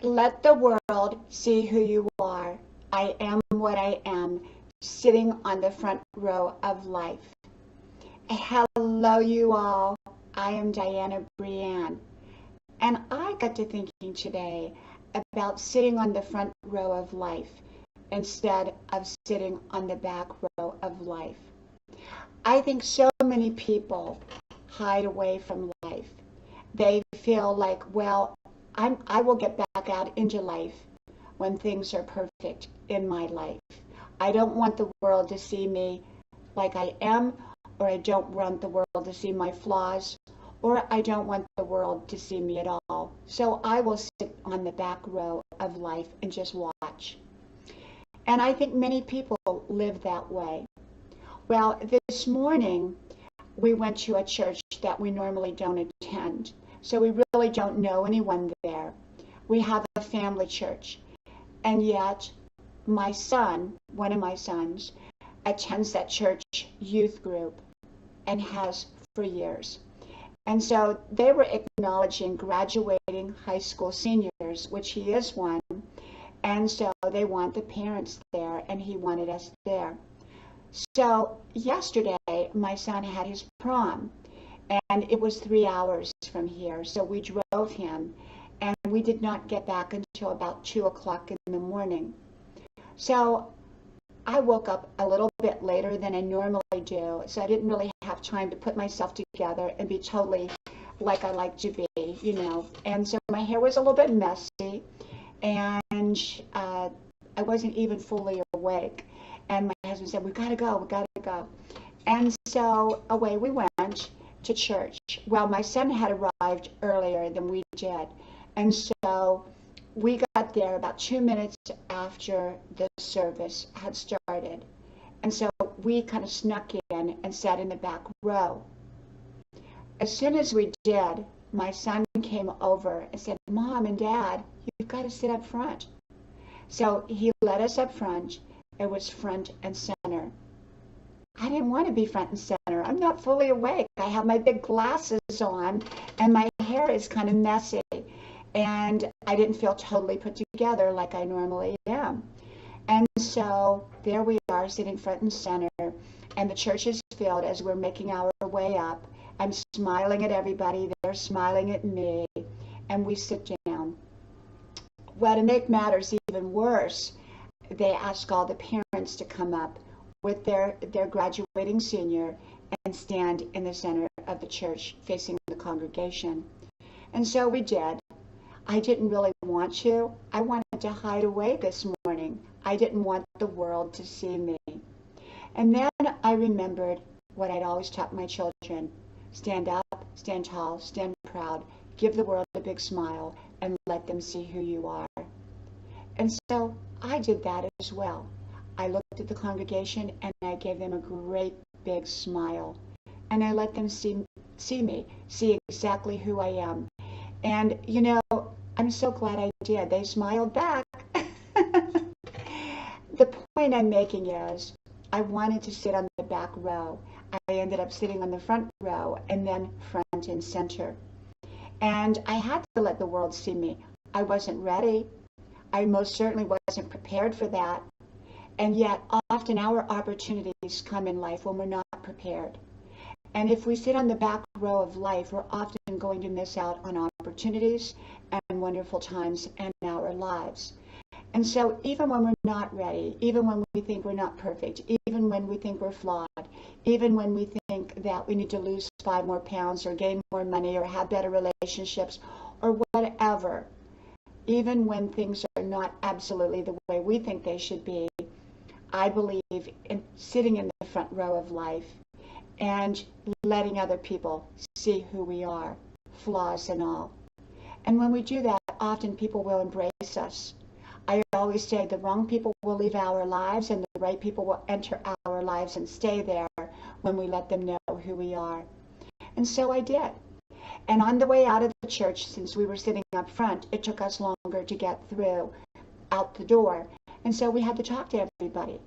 Let the world see who you are. I am what I am, sitting on the front row of life. Hello, you all. I am Diana Brienne, and I got to thinking today about sitting on the front row of life instead of sitting on the back row of life. I think so many people hide away from life. They feel like, well, I will get back out into life when things are perfect in my life. I don't want the world to see me like I am, or I don't want the world to see my flaws, or I don't want the world to see me at all. So I will sit on the back row of life and just watch. And I think many people live that way. Well, this morning we went to a church that we normally don't attend, so we really don't know anyone there. We have a family church, and yet my son, one of my sons, attends that church youth group and has for years. And so they were acknowledging graduating high school seniors, which he is one, and so they want the parents there, and he wanted us there. So yesterday, my son had his prom, and it was 3 hours from here. So we drove him, and we did not get back until about 2 o'clock in the morning. So I woke up a little bit later than I normally do, so I didn't really have time to put myself together and be totally like I like to be. And so my hair was a little bit messy, and I wasn't even fully awake. And my husband said, we gotta go. And so away we went to church. Well, my son had arrived earlier than we did. And so we got there about 2 minutes after the service had started. And so we kind of snuck in and sat in the back row. As soon as we did, my son came over and said, Mom and Dad, you've got to sit up front. So he led us up front. It was front and center. I didn't want to be front and center. I'm not fully awake. I have my big glasses on, and my hair is kind of messy. And I didn't feel totally put together like I normally am. And so there we are sitting front and center, and the church is filled as we're making our way up. I'm smiling at everybody. They're smiling at me. And we sit down. Well, to make matters even worse, they ask all the parents to come up with their graduating senior and stand in the center of the church facing the congregation. And so we did. I didn't really want to. I wanted to hide away this morning. I didn't want the world to see me. And then I remembered what I'd always taught my children. Stand up, stand tall, stand proud, give the world a big smile, and let them see who you are. And so I did that as well. I looked at the congregation and I gave them a great big smile. And I let them see me, see exactly who I am. And, I'm so glad I did. They smiled back. The point I'm making is I wanted to sit on the back row. I ended up sitting on the front row and then front and center. And I had to let the world see me. I wasn't ready. I most certainly wasn't prepared for that. And yet, often our opportunities come in life when we're not prepared. And if we sit on the back row of life, we're often going to miss out on opportunities and wonderful times in our lives. And so even when we're not ready, even when we think we're not perfect, even when we think we're flawed, even when we think that we need to lose 5 more pounds or gain more money or have better relationships or whatever, even when things are not absolutely the way we think they should be, I believe in sitting in the front row of life and letting other people see who we are, flaws and all. And when we do that, often people will embrace us. I always say the wrong people will leave our lives and the right people will enter our lives and stay there when we let them know who we are. And so I did. And on the way out of the church, since we were sitting up front, it took us longer to get through out the door. And so we had to talk to everybody.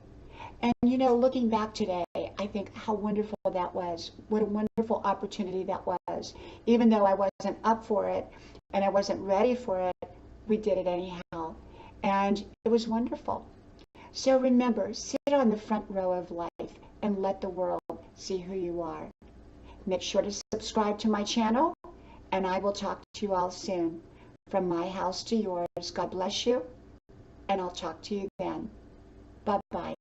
And, looking back today, I think how wonderful that was. What a wonderful opportunity that was. Even though I wasn't up for it and I wasn't ready for it, we did it anyhow. And it was wonderful. So remember, sit on the front row of life and let the world see who you are. Make sure to subscribe to my channel, and I will talk to you all soon. From my house to yours, God bless you, and I'll talk to you then. Bye-bye.